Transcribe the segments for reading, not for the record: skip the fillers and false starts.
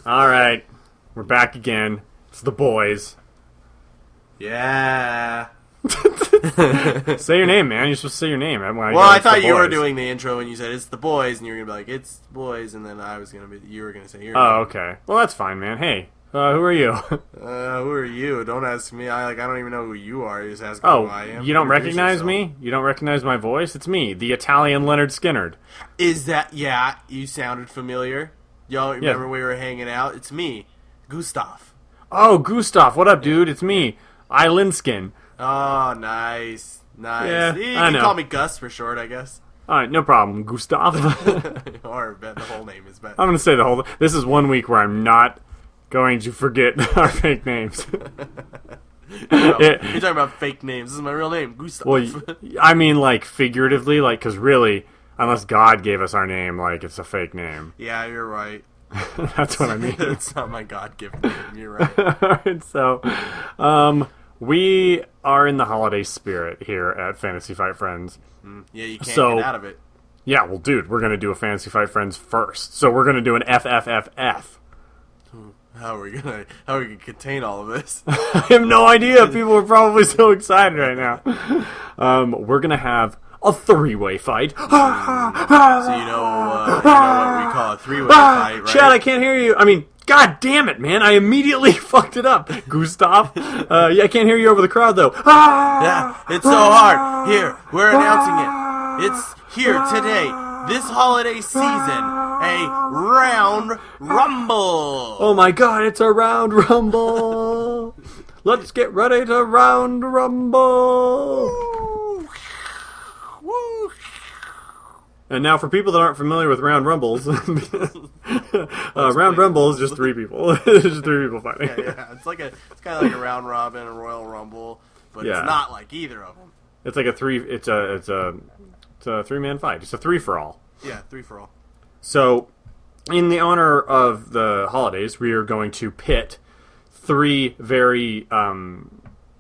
All right, we're back again. It's the boys. Yeah. Say your name, man. You're supposed to say your name. I thought you were doing the intro and you said it's the boys, and you were gonna be like it's the boys, and then you were gonna say your name. Oh, okay. Well, that's fine, man. Hey, who are you? Who are you? Don't ask me. I don't even know who you are. You just ask me who I am. You don't recognize me? You don't recognize my voice? It's me, the Italian Lynard Skynard. Is that? Yeah, you sounded familiar. Y'all remember we were hanging out? It's me, Gustov. Oh, Gustov, what up, dude? It's me, Linskin. Oh, nice. Yeah, you I can know. call me Gus for short, I guess. All right, no problem, Gustov. Or bet the whole name is bet. I'm going to say the whole... This is 1 week where I'm not going to forget our fake names. You're talking about fake names. This is my real name, Gustov. Well, I mean, like, figuratively, like, because really, unless God gave us our name, like, it's a fake name. Yeah, you're right. That's what I mean. It's not my God-given name. You're right. All right, so, we are in the holiday spirit here at Fantasy Fight Friends. Yeah, you can't get out of it. Yeah, well, dude, we're going to do a Fantasy Fight Friends first. So we're going to do an FFFF. How are we gonna contain all of this? I have no idea. People are probably so excited right now. We're going to have a three-way fight. So you know what we call a three-way fight, right? Chad, I can't hear you. I mean, God damn it, man. I immediately fucked it up. Gustav. Yeah, I can't hear you over the crowd, though. Yeah, it's so hard. Here, we're announcing it. It's here today. This holiday season, a round rumble. Oh my God, it's a round rumble. Let's get ready to round rumble. Woo. And now, for people that aren't familiar with round rumbles, round rumble is just three people. It's just three people fighting. Yeah. It's kind of like a round robin, a Royal Rumble, but it's not like either of them. It's like it's a three-man fight. It's a three-for-all. Yeah, three-for-all. So, in the honor of the holidays, we are going to pit three very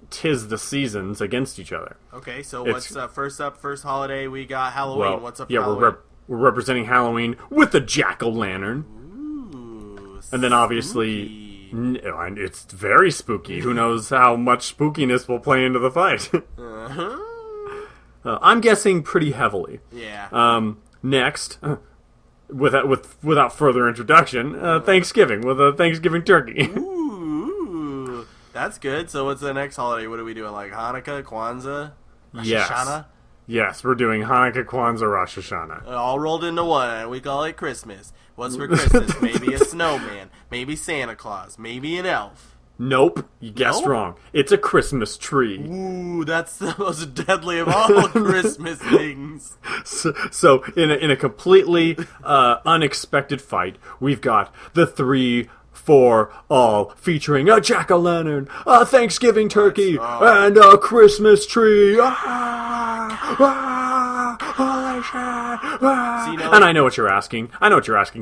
'tis the seasons against each other. Okay, so what's first up? First holiday, we got Halloween. What's up for Halloween? Yeah, we're representing Halloween with the jack-o'-lantern. Ooh, and then obviously, it's very spooky. Who knows how much spookiness will play into the fight? Uh-huh. I'm guessing pretty heavily. Yeah. Next, without further introduction, Thanksgiving with a Thanksgiving turkey. Ooh, that's good. So what's the next holiday? What are we doing? Like Hanukkah, Kwanzaa, Rosh Hashanah? Yes, we're doing Hanukkah, Kwanzaa, Rosh Hashanah. All rolled into one. We call it Christmas. What's for Christmas? Maybe a snowman. Maybe Santa Claus. Maybe an elf. Nope, you guessed wrong. It's a Christmas tree. Ooh, that's the most deadly of all Christmas things. So in a completely unexpected fight, we've got the 3-for-all featuring a jack-o'-lantern, a Thanksgiving turkey, and a Christmas tree. Holy shit! And I know what you're asking.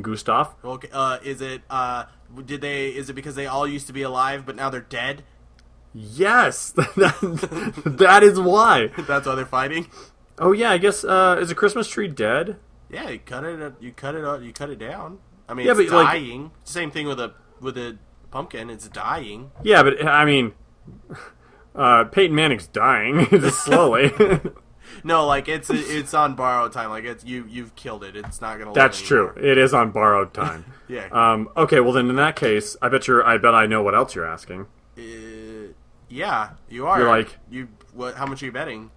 Gustav. Okay, is it because they all used to be alive but now they're dead? Yes, that is why. That's why they're fighting. Oh yeah, I guess is a Christmas tree dead? Yeah, you cut it down. I mean, yeah, it's but dying. Same thing with a pumpkin. It's dying. Yeah, but I mean, Peyton Manning's dying just slowly. No, like it's on borrowed time. Like you've killed it. It's not gonna. That's true. It is on borrowed time. Yeah. Okay. Well, then in that case, I bet I know what else you're asking. Yeah, you are. You're like what? How much are you betting?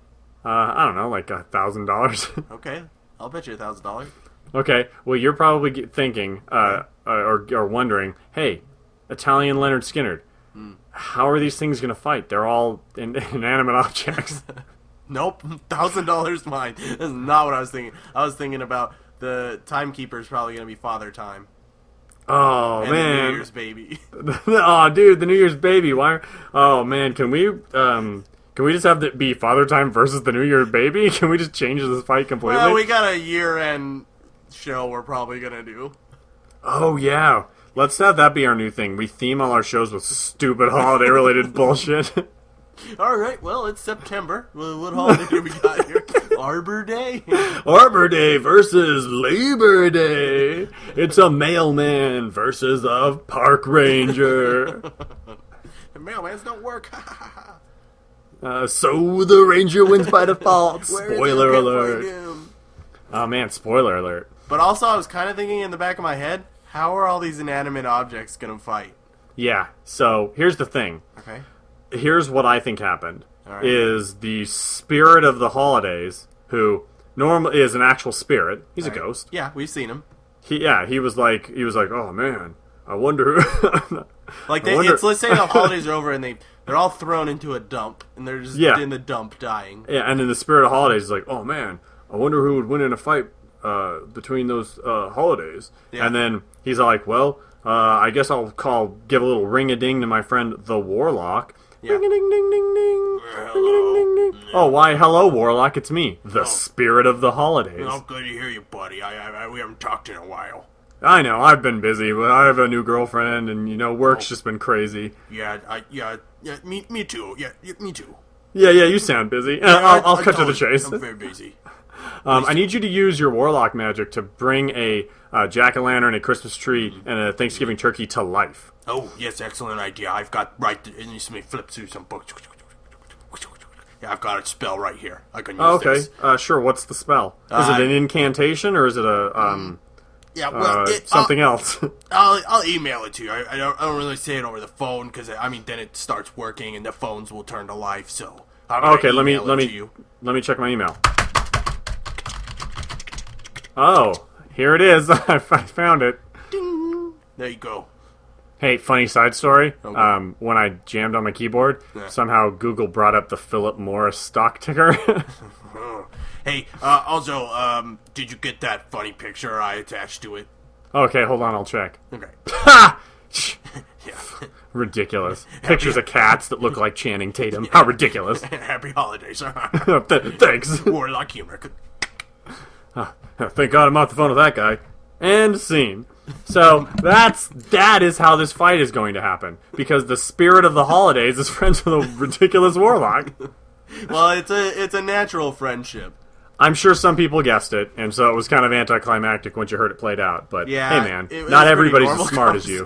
I don't know, like $1,000. Okay, I'll bet you $1,000. Okay. Well, you're probably thinking or wondering, hey, Italian Lynard Skynard, how are these things gonna fight? They're all inanimate objects. Nope, $1,000 mine. That's not what I was thinking. I was thinking about the timekeeper is probably going to be Father Time. Oh, and man. the New Year's baby. Oh, dude, the New Year's baby. Why? Oh, man, can we just have it be Father Time versus the New Year's baby? Can we just change this fight completely? Well, we got a year-end show we're probably going to do. Oh, yeah. Let's have that be our new thing. We theme all our shows with stupid holiday-related bullshit. All right, well, it's September. What holiday do we got here? Arbor Day? Arbor Day versus Labor Day. It's a mailman versus a park ranger. The mailmans don't work. So the ranger wins by default. Spoiler alert. Oh man, spoiler alert. But also, I was kind of thinking in the back of my head, how are all these inanimate objects going to fight? Yeah, so here's the thing. Okay. Here's what I think happened. All right. Is the spirit of the holidays, who normally is an actual spirit. He's a ghost. Yeah, we've seen him. He was like, oh man, I wonder who... Let's say the holidays are over and they're all thrown into a dump, and they're just in the dump dying. Yeah, and in the spirit of holidays, he's like, oh man, I wonder who would win in a fight between those holidays. Yeah. And then he's like, well, I guess I'll give a little ring-a-ding to my friend the Warlock. Yeah. Ring-a-ding-ding-ding-ding. Ring-a-ding-ding-ding. Oh, why, hello, Warlock, it's me, the spirit of the holidays. Oh, good to hear you, buddy. We haven't talked in a while. I know, I've been busy, but I have a new girlfriend, and, work's just been crazy. Yeah, me too. Yeah, me too. Yeah, you sound busy. I'll cut to the chase. I'm very busy. I need you to use your Warlock magic to bring a jack-o'-lantern, a Christmas tree, and a Thanksgiving turkey to life. Oh, yes, excellent idea. I've got and let me flip through some books. Yeah, I've got a spell right here. I can use this. Okay, sure. What's the spell? Is it an incantation, or is it a Yeah, well, something else? I'll email it to you. I don't really say it over the phone because then it starts working and the phones will turn to life. So okay, let me check my email. Oh, here it is. I found it. Ding. There you go. Hey, funny side story. Okay. When I jammed on my keyboard, somehow Google brought up the Philip Morris stock ticker. Hey, also, did you get that funny picture I attached to it? Okay, hold on, I'll check. Okay. Ha! Yeah. Ridiculous. Pictures of cats that look like Channing Tatum. How ridiculous. Happy holidays. Thanks. Warlock humor. Thank God I'm off the phone with that guy. And scene. So that is how this fight is going to happen, because the spirit of the holidays is friends with a ridiculous Warlock. Well, it's a natural friendship. I'm sure some people guessed it, and so it was kind of anticlimactic once you heard it played out. But yeah, hey, man, not everybody's as smart as you.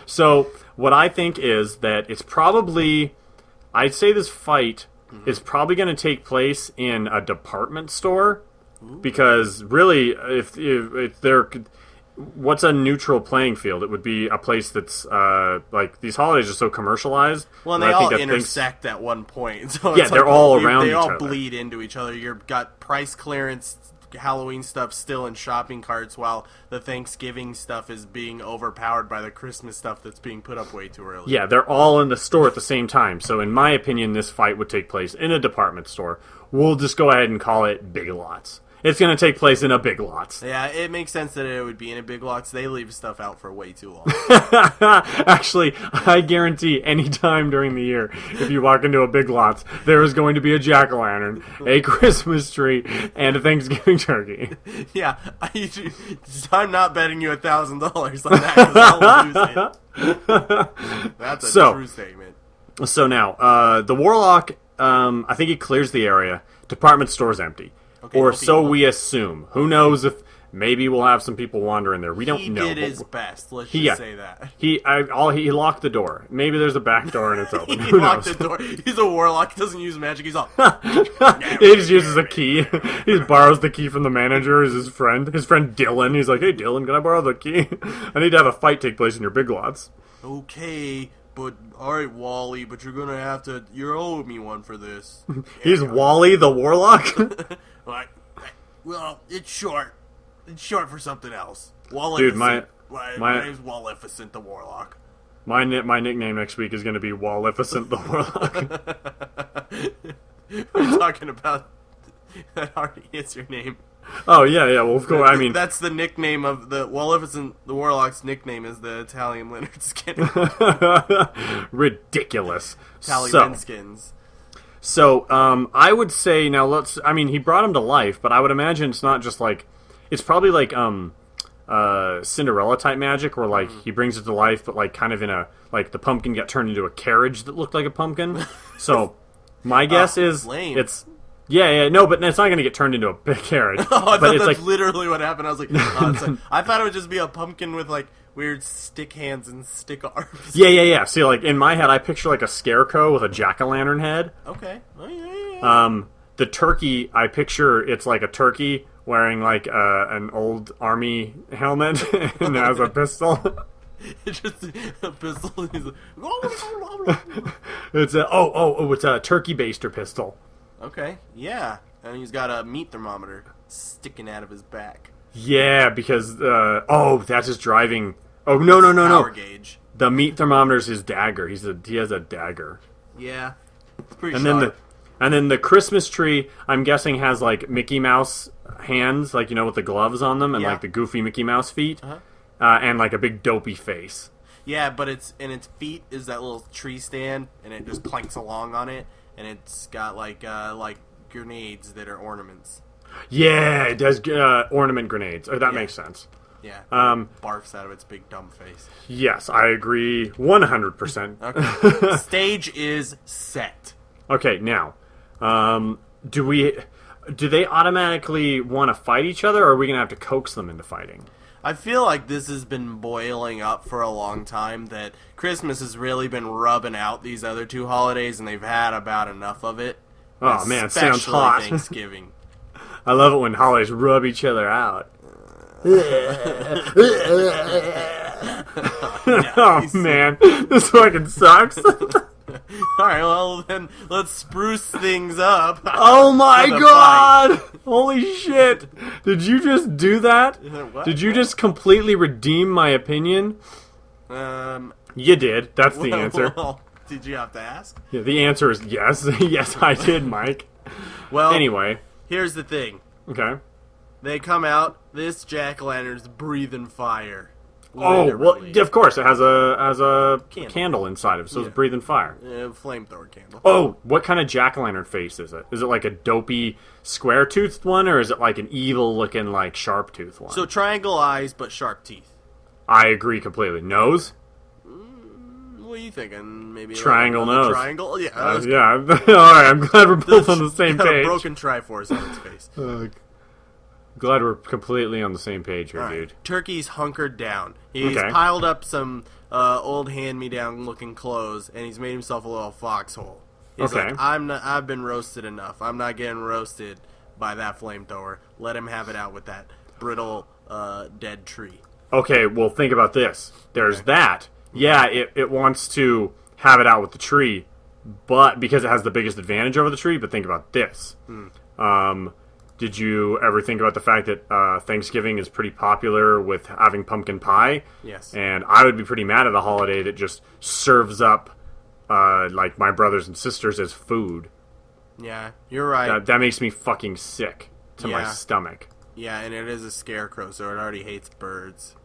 So what I think is that it's probably, I'd say this fight is probably going to take place in a department store. Because really, if there, what's a neutral playing field? It would be a place that's like, these holidays are so commercialized. Well, and they all intersect at one point. So yeah, they're all around each other. They all bleed into each other. You've got price clearance Halloween stuff still in shopping carts, while the Thanksgiving stuff is being overpowered by the Christmas stuff that's being put up way too early. Yeah, they're all in the store at the same time. So in my opinion, this fight would take place in a department store. We'll just go ahead and call it Big Lots. It's going to take place in a Big Lots. Yeah, it makes sense that it would be in a Big Lots. They leave stuff out for way too long. Actually, I guarantee any time during the year, if you walk into a Big Lots, there is going to be a jack-o'-lantern, a Christmas tree, and a Thanksgiving turkey. Yeah, I'm not betting you $1,000 on that, because I'll lose it. That's a true statement. So now, the Warlock, I think he clears the area. Department store's empty. Okay, or so we assume. Who knows if maybe we'll have some people wander in there. We don't know. He did his best. Let's just say that. He locked the door. Maybe there's a back door and it's open. He locked the door. He's a warlock. He doesn't use magic. He's all... He just uses a key. He borrows the key from the manager as his friend. His friend Dylan. He's like, hey, Dylan, can I borrow the key? I need to have a fight take place in your Big Lots. Okay, but alright, Wally, but you're gonna have to... You're owing me one for this. He's Wally the Warlock? Well, it's short. It's short for something else. Dude, my name's Wallificent the Warlock. My nickname next week is going to be Wallificent the Warlock. We're talking about... That already is your name. Oh, yeah, well, of course, I mean... That's the nickname of the... Wallificent the Warlock's nickname is the Italian Lynard Skynard. Ridiculous. Italian skins. So, I would say, he brought him to life, but I would imagine it's not just like, it's probably like, Cinderella type magic, where like, he brings it to life, but like, kind of in a, like, the pumpkin got turned into a carriage that looked like a pumpkin. So, My guess is lame. it's... Yeah, no, but it's not going to get turned into a big carrot. I thought but it's that's like literally what happened. I was like, I thought it would just be a pumpkin with like weird stick hands and stick arms. Yeah. See, like in my head, I picture like a scarecrow with a jack-o'-lantern head. Okay. Oh, yeah. The turkey, I picture it's like a turkey wearing like an old army helmet and has a pistol. It's just a pistol. He's like, It's a turkey baster pistol. okay, yeah, and he's got a meat thermometer sticking out of his back. Yeah, because that's his driving. Oh no! Power gauge. The meat thermometer's his dagger. He has a dagger. Yeah, it's pretty And sharp. then the Christmas tree, I'm guessing, has like Mickey Mouse hands, like with the gloves on them, and Yeah. like the goofy Mickey Mouse feet, Uh-huh. and like a big dopey face. Yeah, but its feet is that little tree stand, and it just clanks along on it, and it's got like grenades that are ornaments. Yeah, it does ornament grenades. That makes sense. Yeah. Barfs out of its big dumb face. Yes, I agree 100%. Okay. Stage is set. Okay, now, do they automatically want to fight each other, or are we going to have to coax them into fighting? I feel like this has been boiling up for a long time, that Christmas has really been rubbing out these other two holidays, and they've had about enough of it. Oh, man, it sounds Especially hot. Thanksgiving. I love it when holidays rub each other out. Oh, man, this fucking sucks. Alright, well then, let's spruce things up. Oh my For the god! Holy shit! Did you just do that? What? Did you just completely redeem my opinion? You did. That's the answer. Well, did you have to ask? Yeah, the answer is yes. Yes, I did, Mike. Well, Anyway. here's the thing. Okay. They come out, this jack-o'-lantern's breathing fire. Oh, well, Literally. of course, it has a Candle. candle inside of it, so Yeah. it's breathing fire. Flamethrower candle. Oh, what kind of jack-o'-lantern face is it? Is it like a dopey, square-toothed one, or is it like an evil-looking, like, sharp-toothed one? So triangle eyes, but sharp teeth. I agree completely. Nose? What are you thinking? Maybe Triangle like another nose. Triangle? Yeah. Yeah. Alright, I'm glad we're both on the same got a page. broken Triforce on its face. Glad we're completely on the same page here, All right. dude. Turkey's hunkered down. He's Okay. piled up some old hand-me-down looking clothes, and he's made himself a little foxhole. He's Okay. like, I've been roasted enough. I'm not getting roasted by that flamethrower. Let him have it out with that brittle, dead tree. Okay, well, think about this. There's Okay. that. Yeah, it wants to have it out with the tree, but because it has the biggest advantage over the tree. But think about this. Did you ever think about the fact that Thanksgiving is pretty popular with having pumpkin pie? Yes. And I would be pretty mad at a holiday that just serves up like my brothers and sisters as food. Yeah, you're right. That makes me fucking sick to my Yeah. stomach. Yeah, and it is a scarecrow, so it already hates birds.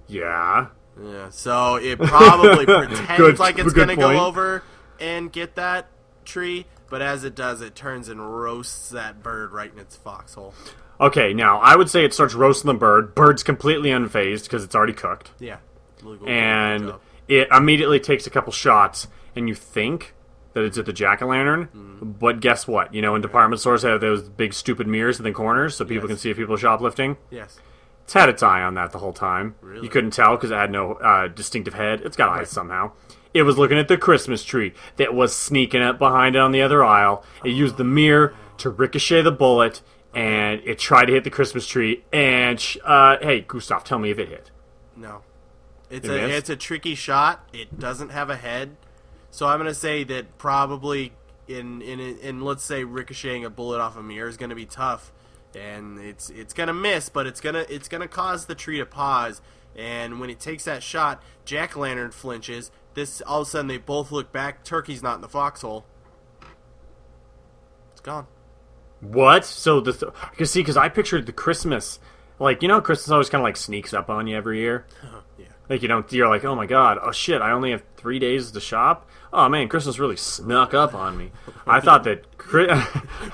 Yeah. Yeah, so it probably pretends Good- like it's good going to point. go over and get that tree, but as it does, it turns and roasts that bird right in its foxhole. Okay, now I would say it starts roasting the bird. Bird's completely unfazed because it's already cooked. Yeah. Legal And job. it immediately takes a couple shots, and you think that it's at the jack-o'-lantern, but guess what? You know, in department stores, they have those big stupid mirrors in the corners so people Yes. can see if people are shoplifting. Yes. It's had its eye on that the whole time. Really? You couldn't tell because it had no distinctive head. It's got eyes somehow. It was looking at the Christmas tree that was sneaking up behind it on the other aisle. It used the mirror to ricochet the bullet, and it tried to hit the Christmas tree. And, hey, Gustov, tell me if it hit. No. It's It missed? it's a tricky shot. It doesn't have a head. So I'm going to say that probably in let's say ricocheting a bullet off a mirror is going to be tough. And it's going to miss, but it's going to cause the tree to pause. And when it takes that shot, jack-o'-lantern flinches. This all of a sudden they both look back. Turkey's not in the foxhole. It's gone. What? So, because I pictured the Christmas, like, you know, Christmas always kind of like sneaks up on you every year. Yeah. Like, you're like, oh my god, oh shit, I only have 3 days to shop? Oh man, Christmas really snuck up on me. I thought that...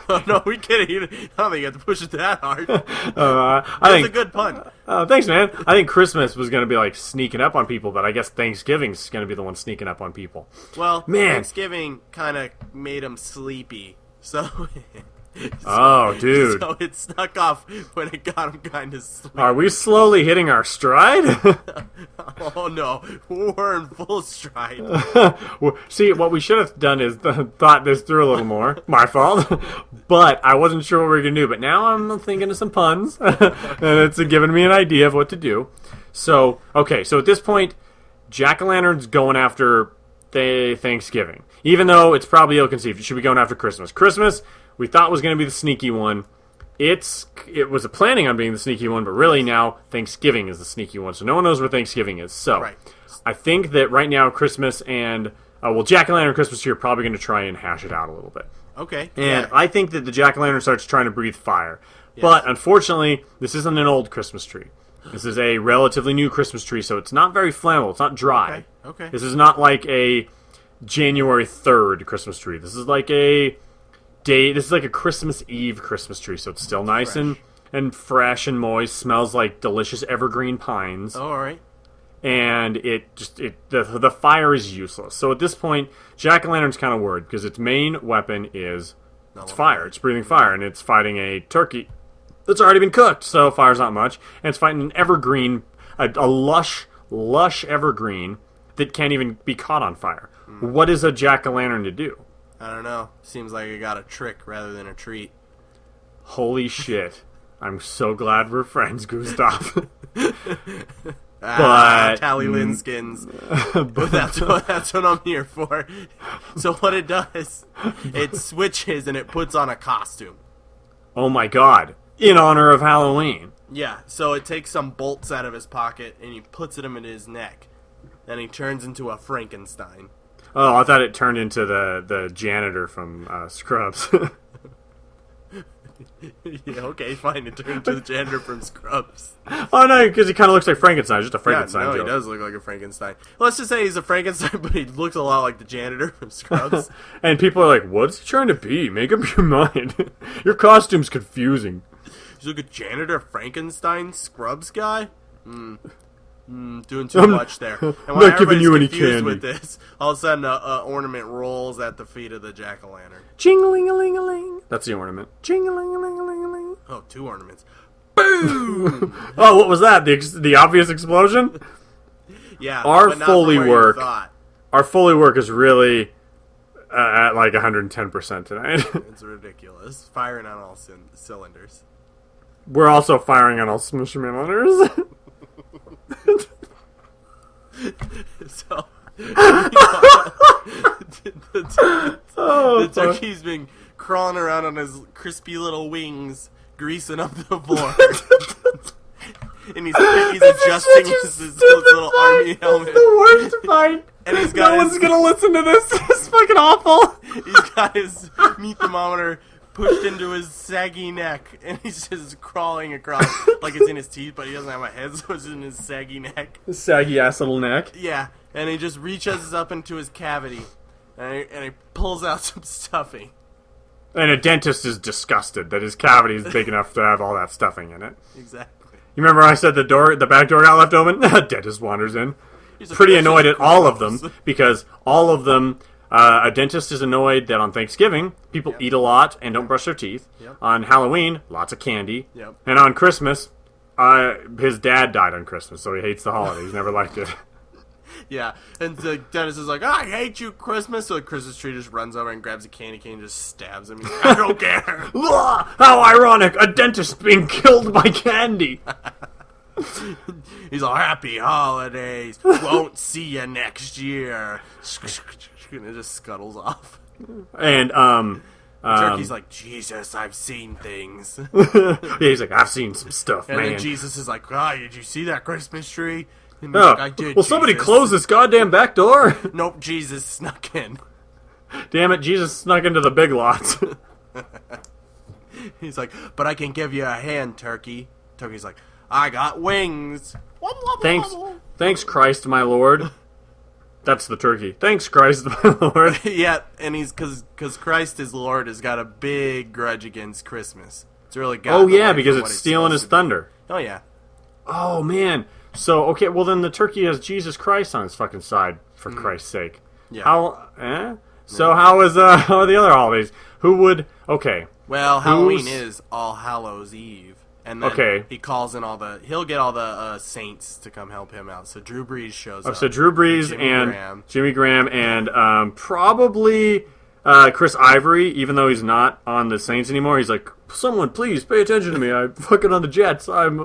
Oh, no, we kidding. I don't think you have to push it that hard. I think a good pun. Thanks, man. I think Christmas was going to be like sneaking up on people, but I guess Thanksgiving's going to be the one sneaking up on people. Well, man. Thanksgiving kind of made him sleepy, so... Oh, dude. So it snuck off when it got him kind of sleepy. Are we slowly hitting our stride? Oh, no. We're in full stride. See, what we should have done is thought this through a little more. My fault. But I wasn't sure what we were going to do. But now I'm thinking of some puns. And it's given me an idea of what to do. So, okay. So at this point, Jack-o'-lantern's going after Thanksgiving. Even though it's probably ill-conceived. It should be going after Christmas. Christmas... we thought was going to be the sneaky one. It was planning on being the sneaky one, but really now Thanksgiving is the sneaky one. So no one knows where Thanksgiving is. So right. I think that right now Christmas and Jack-o'-lantern and Christmas tree are probably going to try and hash it out a little bit. Okay. And I think that the Jack-o'-lantern starts trying to breathe fire. Yes. But unfortunately, this isn't an old Christmas tree. This is a relatively new Christmas tree, so it's not very flammable. It's not dry. Okay. This is not like a January 3rd Christmas tree. This is like a Christmas Eve Christmas tree, so it's still nice fresh. and fresh and moist. Smells like delicious evergreen pines. Oh, all right. And the fire is useless. So at this point, Jack-o'-lantern's kind of worried because its main weapon is it's fire. It's breathing fire, and it's fighting a turkey that's already been cooked. So fire's not much, and it's fighting an evergreen, a lush evergreen that can't even be caught on fire. What is a Jack-o'-lantern to do? I don't know. Seems like I got a trick rather than a treat. Holy shit. I'm so glad we're friends, Gustov. But Tally Linskins. But that's what I'm here for. So what it does, it switches and it puts on a costume. Oh my god. In honor of Halloween. Yeah, so it takes some bolts out of his pocket and he puts them in his neck. And he turns into a Frankenstein. Oh, I thought it turned into the janitor from Scrubs. Yeah, okay, fine. It turned into the janitor from Scrubs. Oh, no, because he kind of looks like Frankenstein. Just a Frankenstein joke. joke. He does look like a Frankenstein. Let's just say he's a Frankenstein, but he looks a lot like the janitor from Scrubs. And people are like, what's he trying to be? Make up your mind. Your costume's confusing. He's like a janitor Frankenstein Scrubs guy? Doing too much there. And I'm not giving you any candy. With this, all of a sudden, a ornament rolls at the feet of the jack-o'-lantern. Jing-a-ling-a-ling-a-ling. That's the ornament. Jing-a-ling-a-ling-a-ling. Oh, 2 ornaments. Boom! Oh, what was that? The obvious explosion? Yeah. Our but not Foley from where you work. thought. Our Foley work is really at like 110% tonight. It's ridiculous. Firing on all cylinders. We're also firing on all smushmillers. So the turkey's been crawling around on his crispy little wings, greasing up the floor. And he's adjusting his little army helmet. It's the worst fight. And he's got no one's gonna listen to this. It's fucking awful. He's got his meat thermometer pushed into his saggy neck, and he's just crawling across like it's in his teeth, but he doesn't have a head, so it's in his saggy neck. His saggy ass little neck. Yeah, and he just reaches up into his cavity, and he pulls out some stuffing. And a dentist is disgusted that his cavity is big enough to have all that stuffing in it. Exactly. You remember I said the back door got left open? Dentist wanders in. Pretty annoyed at all of them, because all of them... a dentist is annoyed that on Thanksgiving, people eat a lot and don't brush their teeth. Yep. On Halloween, lots of candy. Yep. And on Christmas, his dad died on Christmas, so he hates the holiday. He's never liked it. Yeah, and the dentist is like, I hate you, Christmas. So the Christmas tree just runs over and grabs a candy cane and just stabs him. He's like, I don't care. How ironic, a dentist being killed by candy. He's all, happy holidays. Won't see you next year. And it just scuttles off. And, Turkey's like, Jesus, I've seen things. Yeah, he's like, I've seen some stuff, and man. then Jesus is like, did you see that Christmas tree? And he's Oh, like, I did, well, somebody Jesus. close this goddamn back door. Nope, Jesus snuck in. Damn it, Jesus snuck into the big lots. He's like, but I can give you a hand, Turkey. Turkey's like, I got wings. Thanks, Christ, my Lord. That's the turkey. Thanks, Christ, my Lord. Yeah, and he's because Christ his Lord has got a big grudge against Christmas. It's really got. Oh yeah, because it's stealing his thunder. Oh yeah. Oh man. So okay, well then the turkey has Jesus Christ on his fucking side, for Christ's sake. Yeah. How? So how are the other holidays? Who would? Okay. Well, Halloween is All Hallows Eve. And then he calls in he'll get all the saints to come help him out. So Drew Brees shows up. So Drew Brees Jimmy Graham and probably Chris Ivory, even though he's not on the Saints anymore. He's like, someone please pay attention to me. I'm fucking on the Jets. I'm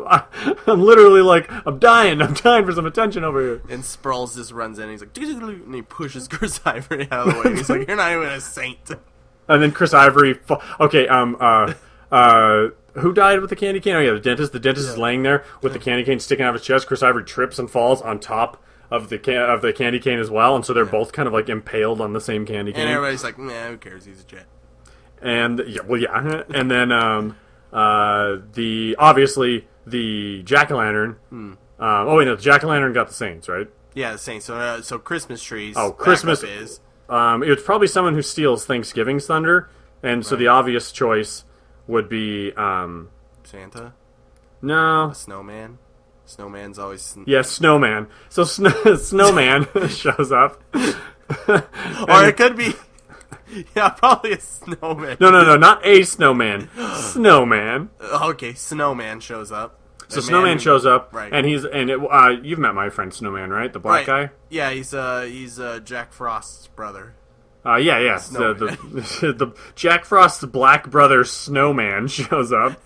literally like, I'm dying for some attention over here. And Sproles just runs in and he's like, and he pushes Chris Ivory out of the way. He's like, you're not even a saint. And then Chris Ivory, who died with the candy cane? Oh yeah, the dentist. The dentist is laying there with the candy cane sticking out of his chest. Chris Ivory trips and falls on top of the candy cane as well, and so they're both kind of like impaled on the same candy cane. And everybody's like, nah, who cares? He's a Jet. And and then obviously the jack-o'-lantern. The jack-o'-lantern got the Saints, right? Yeah, the Saints. So Christmas trees. Oh, Christmas is. It's probably someone who steals Thanksgiving's thunder, and so the obvious choice would be Santa? No. A snowman? Snowman's always... Snowman. So Snowman shows up. Or it could be... Yeah, probably a snowman. No, not a snowman. Snowman. Okay, Snowman shows up. So Snowman shows up, right? And you've met my friend Snowman, right? The black guy. Yeah, he's Jack Frost's brother. Yeah. The Jack Frost's black brother Snowman shows up,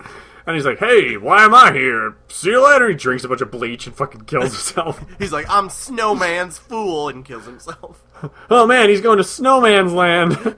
and he's like, "Hey, why am I here? See you later." He drinks a bunch of bleach and fucking kills himself. He's like, "I'm Snowman's fool," and kills himself. Oh man, he's going to Snowman's land.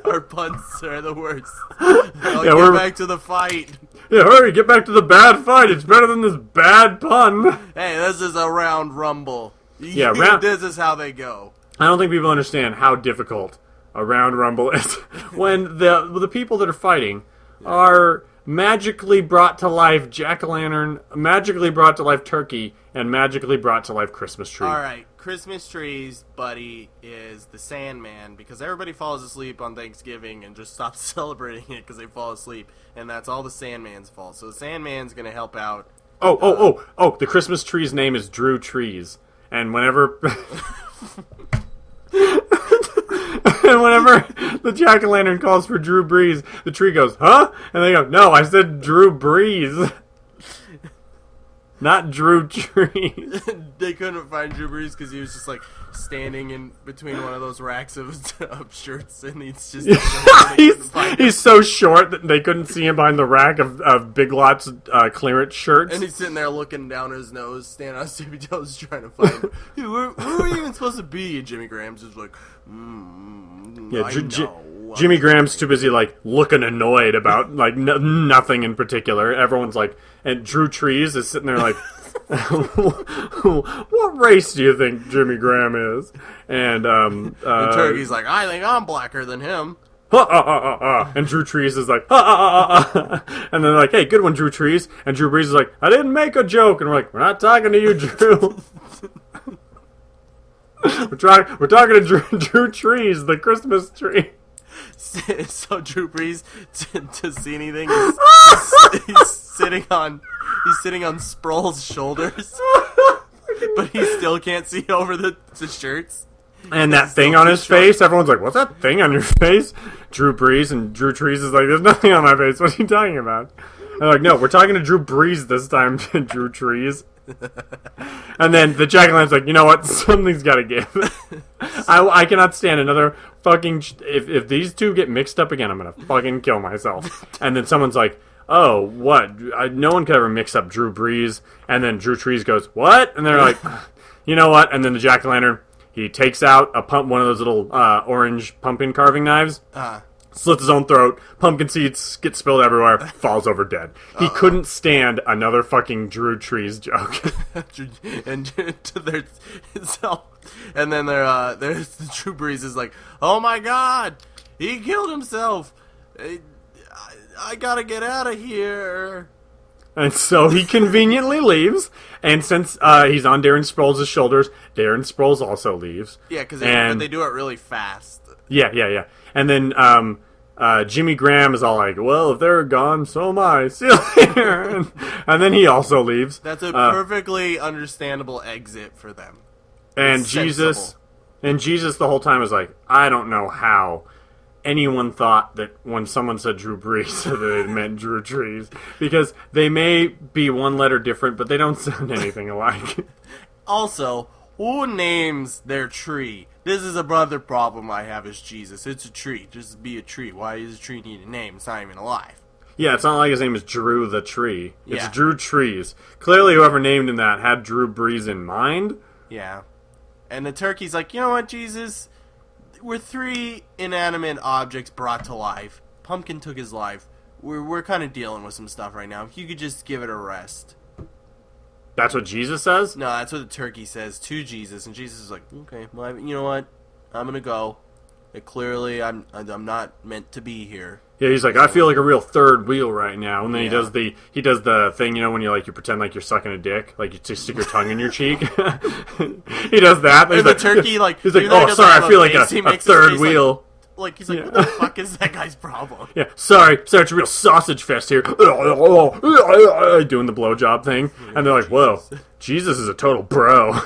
Our puns are the worst. Get back to the fight. Yeah, hurry, get back to the bad fight. It's better than this bad pun. Hey, this is a round rumble. Yeah, this is how they go. I don't think people understand how difficult a round rumble is when the people that are fighting are magically brought to life jack-o'-lantern, magically brought to life turkey, and magically brought to life Christmas tree. All right, Christmas trees, buddy, is the Sandman, because everybody falls asleep on Thanksgiving and just stops celebrating it because they fall asleep, and that's all the Sandman's fault. So the Sandman's going to help out. The Christmas tree's name is Drew Trees. And whenever the jack-o'-lantern calls for Drew Brees, the tree goes, huh? And they go, no, I said Drew Brees. Not Drew Trees. They couldn't find Drew Brees because he was just like standing in between one of those racks of shirts, and he's just he's so short that they couldn't see him behind the rack of Big Lots clearance shirts. And he's sitting there looking down his nose, standing on his tippy toes, trying to find him. Hey, where are you even supposed to be? And Jimmy Graham's just like, Jimmy Graham's too busy like looking annoyed about like nothing in particular. Everyone's like, and Drew Trees is sitting there like, what race do you think Jimmy Graham is? And the turkey's like, I think I'm blacker than him. And Drew Trees is like, and then they're like, hey, good one, Drew Trees. And Drew Brees is like, I didn't make a joke. And we're like, we're not talking to you, Drew. We're talking to Drew Trees, the Christmas tree. So Drew Brees, to see anything, he's sitting on Sproul's shoulders, but he still can't see over the shirts. And that thing on his face, everyone's like, what's that thing on your face? Drew Brees, and Drew Trees is like, there's nothing on my face. What are you talking about? They're like, no, we're talking to Drew Brees this time, Drew Trees. And then the jack-o'-lantern's like, you know what? Something's got to give. I cannot stand another fucking... If these two get mixed up again, I'm going to fucking kill myself. And then someone's like, oh, what? No one could ever mix up Drew Brees. And then Drew Trees goes, what? And they're like, you know what? And then the jack-o'-lantern, he takes out one of those little orange pumpkin carving knives. Slits his own throat, pumpkin seeds get spilled everywhere, falls over dead. He couldn't stand another fucking Drew Trees joke. And to their self, and then there's the Drew Brees is like, oh my god, he killed himself. I gotta get out of here. And so he conveniently leaves, and since he's on Darren Sproles' shoulders, Darren Sproles also leaves. Yeah, because they do it really fast. Yeah. And then Jimmy Graham is all like, well, if they're gone, so am I. See you later. And then he also leaves. That's a perfectly understandable exit for them. And It's Jesus sensible. the whole time is like, I don't know how anyone thought that when someone said Drew Brees that they meant Drew Trees, because they may be one letter different, but they don't sound anything alike. Also, who names their tree? This is another problem I have as Jesus. It's a tree. Just be a tree. Why does a tree need a name? It's not even alive. Yeah, it's not like his name is Drew the Tree. It's Yeah. Drew Trees. Clearly whoever named him that had Drew Brees in mind. Yeah. And the turkey's like, you know what, Jesus? We're 3 inanimate objects brought to life. Pumpkin took his life. We're kind of dealing with some stuff right now. If you could just give it a rest. That's what Jesus says? No, that's what the turkey says to Jesus, and Jesus is like, okay, well, you know what? I'm gonna go. Clearly, I'm not meant to be here. Yeah, he's like, I feel like a real third wheel right now. And then Yeah. he does the thing, you know, when you pretend like you're sucking a dick, like you just stick your tongue in your cheek. He does that. And the turkey, he's like, oh, sorry, I feel like a third wheel. He's like, what the fuck is that guy's problem? Yeah, sorry, it's a real sausage fest here. Doing the blowjob thing. And they're like, whoa, Jesus is a total bro.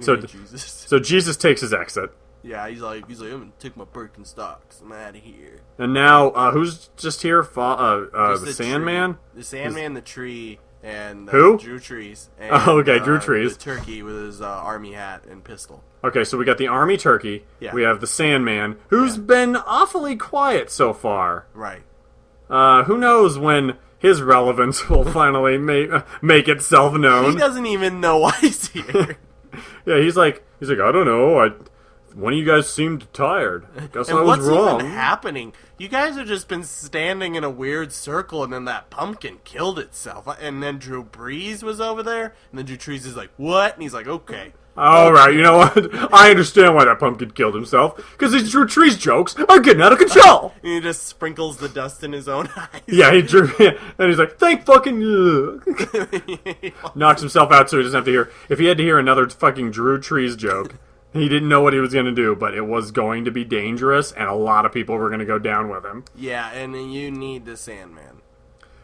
Jesus. So Jesus takes his exit. Yeah, he's like, I'm gonna take my Birkenstocks. I'm out of here. And now, who's just here? Just The Sandman? Tree. The Sandman, the tree, and Who? Drew Trees. And, Oh, okay, Drew Trees. The turkey with his army hat and pistol. Okay, so we got the army turkey. Yeah. We have the Sandman, who's been awfully quiet so far. Right. Who knows when his relevance will finally make itself known. He doesn't even know why he's here. Yeah, he's like, I don't know. One of you guys seemed tired. Guess I was what's wrong. even happening? You guys have just been standing in a weird circle, and then that pumpkin killed itself. And then Drew Brees was over there, and then Drew Trees is like, what? And he's like, okay. All right, you know what? I understand why that pumpkin killed himself. Because these Drew Trees jokes are getting out of control. And he just sprinkles the dust in his own eyes. Yeah, he drew. And he's like, thank fucking you. Knocks himself out so he doesn't have to hear. If he had to hear another fucking Drew Trees joke, he didn't know what he was going to do, but it was going to be dangerous, and a lot of people were going to go down with him. Yeah, and then you need the Sandman.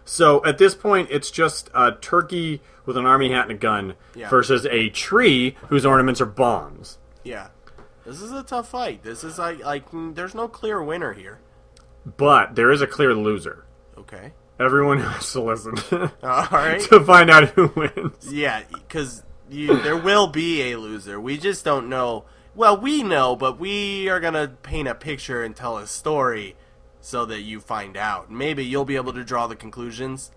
So at this point, it's just a turkey with an army hat and a gun versus a tree whose ornaments are bombs. Yeah. This is a tough fight. This is like there's no clear winner here. But there is a clear loser. Okay. Everyone has to listen All right. to find out who wins. Yeah, because there will be a loser. We just don't know. Well, we know, but we are going to paint a picture and tell a story so that you find out. Maybe you'll be able to draw the conclusions,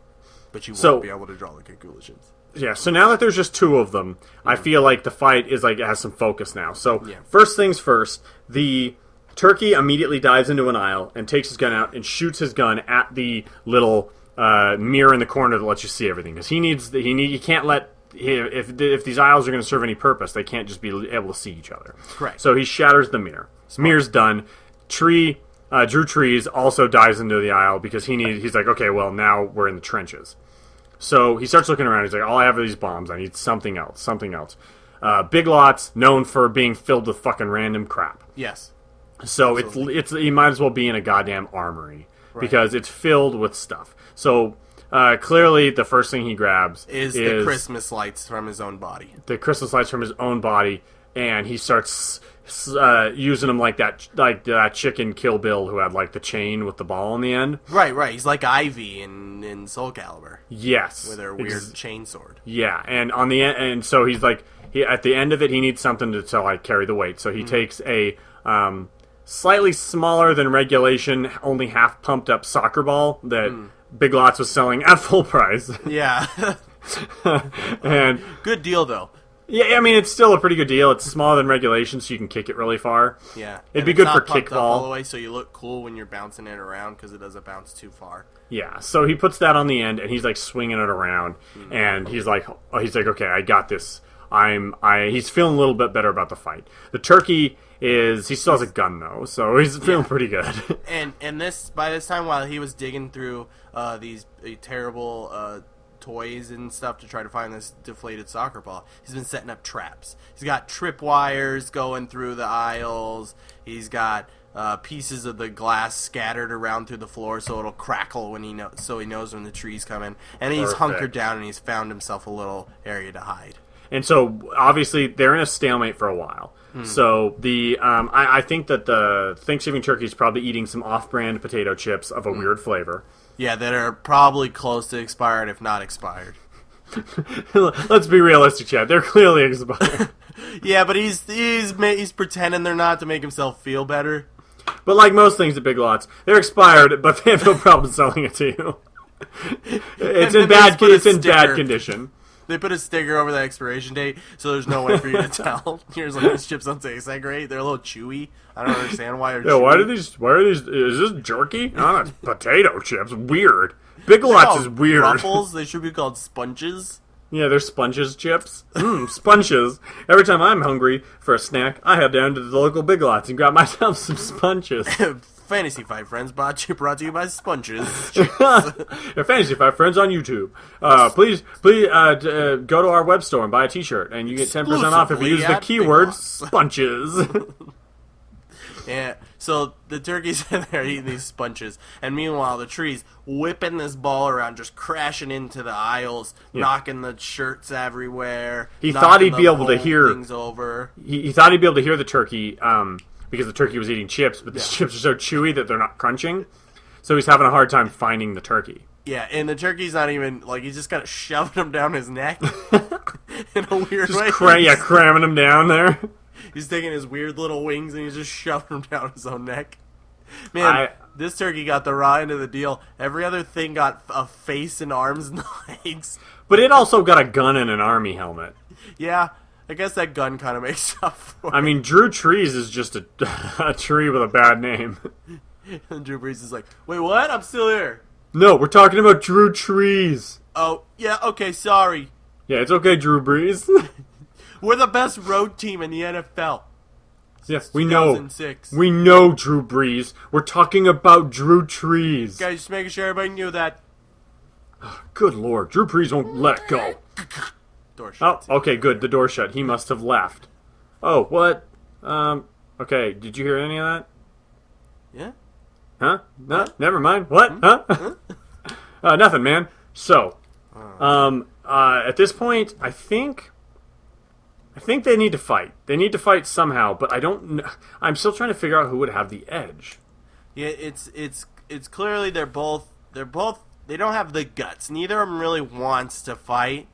but you won't be able to draw the conclusions. Yeah, so now that there's just 2 of them, I feel like the fight is it has some focus now. So first things first, the turkey immediately dives into an aisle and takes his gun out and shoots his gun at the little mirror in the corner that lets you see everything. Because he can't let, if these aisles are going to serve any purpose, they can't just be able to see each other. Correct. So he shatters the mirror. Mirror's done. Drew Trees also dives into the aisle because he's like, okay, well, now we're in the trenches. So he starts looking around. He's like, all I have are these bombs. I need something else. Big Lots, known for being filled with fucking random crap. Yes. So he might as well be in a goddamn armory because it's filled with stuff. So clearly the first thing he grabs is the Christmas lights from his own body. The Christmas lights from his own body, and he starts using them like that chicken Kill Bill who had like the chain with the ball on the end. Right. He's like Ivy in Soul Calibur. Yes, with her weird chain sword. Yeah, and on the end, and so he's like, at the end of it, he needs something to like carry the weight. So he takes a slightly smaller than regulation, only half pumped up soccer ball that Big Lots was selling at full price. Yeah, and good deal though. Yeah, I mean, it's still a pretty good deal. It's smaller than regulation, so you can kick it really far. Yeah. It'd be good for kickball. All the way, so you look cool when you're bouncing it around, because it doesn't bounce too far. Yeah, so he puts that on the end, and he's, like, swinging it around, and he's like, okay, I got this. He's feeling a little bit better about the fight. The turkey is he still has a gun though, so he's feeling pretty good. And this by this time, while he was digging through these terrible toys and stuff to try to find this deflated soccer ball, he's been setting up traps. He's got tripwires going through the aisles. He's got pieces of the glass scattered around through the floor so it'll crackle when he knows when the tree's coming. And he's hunkered down and he's found himself a little area to hide. And so obviously they're in a stalemate for a while. So I think that the Thanksgiving turkey is probably eating some off-brand potato chips of a weird flavor. Yeah, that are probably close to expired, if not expired. Let's be realistic, Chad. They're clearly expired. Yeah, but he's pretending they're not to make himself feel better. But like most things at Big Lots, they're expired, but they have no problem selling it to you. It's in bad condition. They put a sticker over the expiration date, so there's no way for you to tell. Here's like, these chips don't taste that great. They're a little chewy. I don't understand why they're chewy. Why are these, is this jerky? Oh, it's potato chips. Weird. Big Lots is weird. Ruffles, they should be called sponges. Yeah, they're sponges chips. Sponges. Every time I'm hungry for a snack, I head down to the local Big Lots and grab myself some sponges. Fantasy Fight Friends brought to you by Sponges. Fantasy Fight Friends on YouTube. Please go to our web store and buy a t-shirt, and you get 10% off if you use the keyword sponges. Yeah, so the turkey's in there eating these sponges, and meanwhile the tree's whipping this ball around, just crashing into the aisles, knocking the shirts everywhere. He thought he'd be able to hear things over. He thought he'd be able to hear the turkey because the turkey was eating chips, but the chips are so chewy that they're not crunching. So he's having a hard time finding the turkey. Yeah, and the turkey's not even, like, he's just kind of shoving him down his neck in a weird way. Cramming him down there. He's taking his weird little wings and he's just shoving them down his own neck. Man, this turkey got the raw end of the deal. Every other thing got a face and arms and legs. But it also got a gun and an army helmet. Yeah, I guess that gun kind of makes up for it. I mean, Drew Trees is just a tree with a bad name. And Drew Brees is like, wait, what? I'm still here. No, we're talking about Drew Trees. Oh, yeah, okay, sorry. Yeah, it's okay, Drew Brees. We're the best road team in the NFL. Yeah, we know. 2006. We know, Drew Brees. We're talking about Drew Trees. Guys, just making sure everybody knew that. Good Lord, Drew Brees won't let it go. Door shut. Oh, okay, good. The door shut. He must have left. Oh, what? Okay, did you hear any of that? Yeah? Huh? No, never mind. What? Huh? Nothing, man. So, at this point, I think they need to fight. They need to fight somehow, but I don't know. I'm still trying to figure out who would have the edge. Yeah, it's clearly they don't have the guts. Neither of them really wants to fight,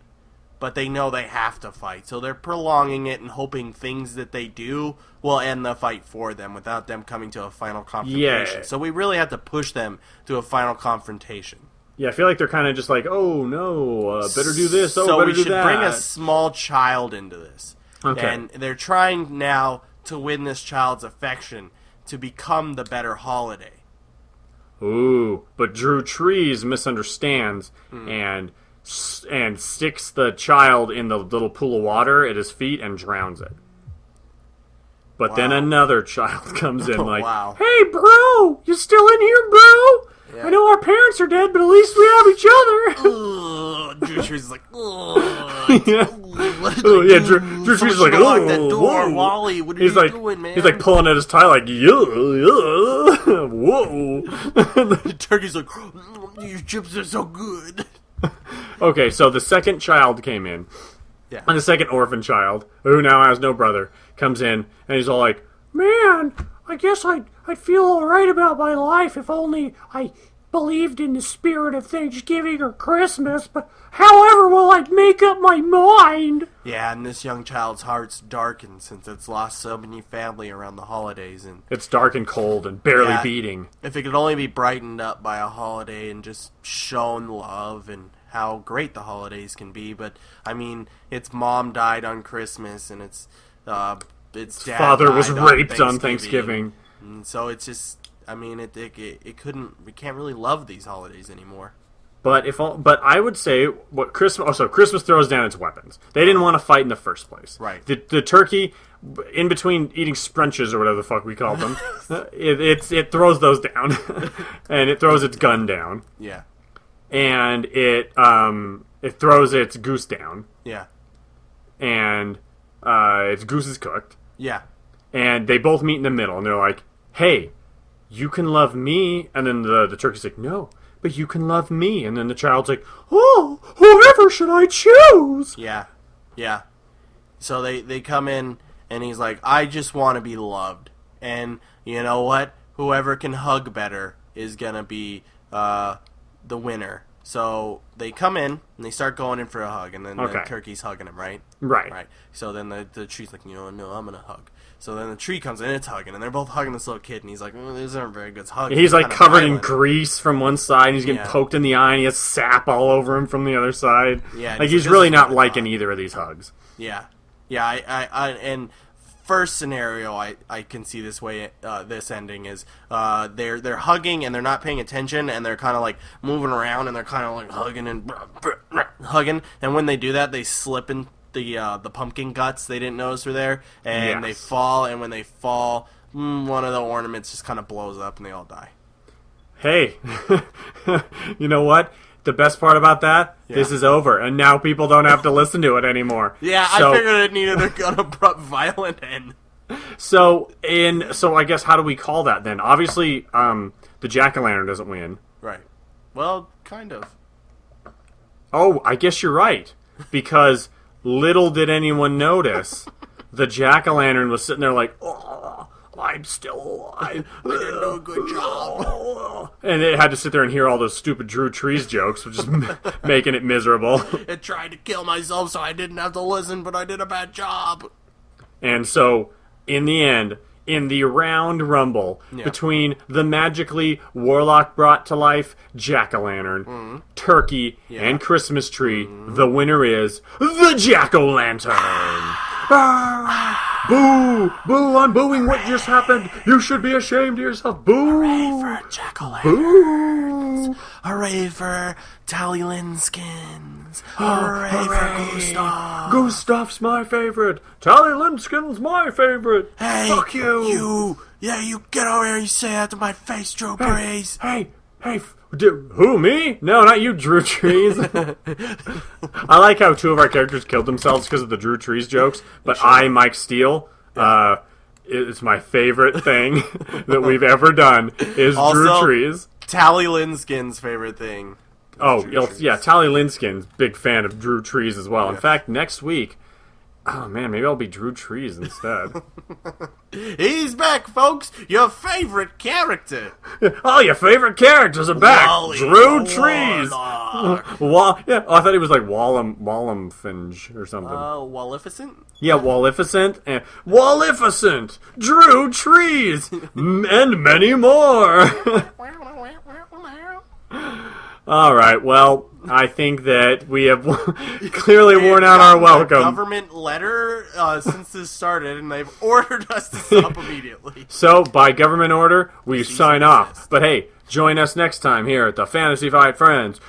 but they know they have to fight. So they're prolonging it and hoping things that they do will end the fight for them without them coming to a final confrontation. Yeah. So we really have to push them to a final confrontation. Yeah, I feel like they're kind of just like, oh no, better do this, better do that. So we should bring a small child into this. Okay. And they're trying now to win this child's affection to become the better holiday. Ooh, but Drew Trees misunderstands and sticks the child in the little pool of water at his feet and drowns it. But then another child comes in like, hey, bro, you still in here, bro? Yeah. I know our parents are dead, but at least we have each other. Drew Trees is like, Drew Trees is like, lock that door, Wally. What are you doing, man? He's like pulling at his tie, like, whoa. The turkey's like, these chips are so good. Okay, so the second child came in. Yeah. And the second orphan child, who now has no brother, comes in, and he's all like, man, I guess I'd feel alright about my life if only I believed in the spirit of Thanksgiving or Christmas, but however will I make up my mind? Yeah, and this young child's heart's darkened since it's lost so many family around the holidays. And it's dark and cold and barely beating. If it could only be brightened up by a holiday and just shown love and how great the holidays can be, but I mean, its mom died on Christmas, and its dad father was raped on on Thanksgiving. And so it's just, I mean, we can't really love these holidays anymore. But I would say what Christmas throws down its weapons. They didn't want to fight in the first place. Right. The turkey in between eating scrunches or whatever the fuck we call them, it throws those down, and it throws its gun down. Yeah. And it throws its goose down. Yeah. And its goose is cooked. Yeah. And they both meet in the middle, and they're like, "Hey, you can love me," and then the turkey's like, "No, but you can love me," and then the child's like, "Oh, whoever should I choose?" Yeah, yeah. So they come in, and he's like, "I just want to be loved," and you know what? Whoever can hug better is gonna be the winner. So they come in and they start going in for a hug, and then the turkey's hugging him, right? Right. So then the tree's like, no, I'm gonna hug. So then the tree comes in, it's hugging, and they're both hugging this little kid, and he's like, these aren't very good hugs. He's like covered in grease from one side, and he's getting poked in the eye, and he has sap all over him from the other side. Yeah, like he's really not liking either of these hugs. Yeah, and first scenario I can see this way this ending is they're hugging and they're not paying attention, and they're kind of like moving around, and they're kind of like hugging and hugging, and when they do that they slip in the pumpkin guts they didn't notice were there, and they fall, and when they fall, one of the ornaments just kind of blows up and they all die. Hey, you know what? The best part about that, this is over, and now people don't have to listen to it anymore. Yeah, so, I figured it needed an abrupt, violent end. So I guess how do we call that then? Obviously, the jack-o'-lantern doesn't win. Right. Well, kind of. Oh, I guess you're right, because little did anyone notice, the jack-o'-lantern was sitting there like, "Oh, I'm still alive. I didn't do a good job." And it had to sit there and hear all those stupid Drew Trees jokes, which is making it miserable. It tried to kill myself so I didn't have to listen, but I did a bad job. And so, in the end, in the round rumble between the magically warlock brought to life jack-o'-lantern, turkey, and Christmas tree, the winner is the jack-o'-lantern. Boo! Boo! I'm booing what just happened! You should be ashamed of yourself! Boo! Hooray for jack-o'-lanterns! Boo! Hooray for Tally-Linskins! Hooray for Gustov! Gustav's my favorite! Tally-Linskin's my favorite! Hey! Fuck you! You get over here and you say that to my face, Drew Brees! Hey! Who, me? No, not you, Drew Trees. I like how two of our characters killed themselves because of the Drew Trees jokes, but I, Mike Steele, it's my favorite thing that we've ever done is also, Drew Trees. Tally-Linskin's favorite thing. Oh, yeah, Tally-Linskin's big fan of Drew Trees as well. In fact, next week, oh man, maybe I'll be Drew Trees instead. He's back, folks! Your favorite character! Oh, your favorite characters are back! Wally Drew Trees! I thought he was like Wallamfinge or something. Wallificent? Yeah, Wallificent. And Wallificent! Drew Trees! And many more! Alright, well, I think that we have clearly worn out our welcome. Government letter since this started, and they've ordered us to stop immediately. So, by government order, we sign off. But hey, join us next time here at the Fantasy Fight Friends.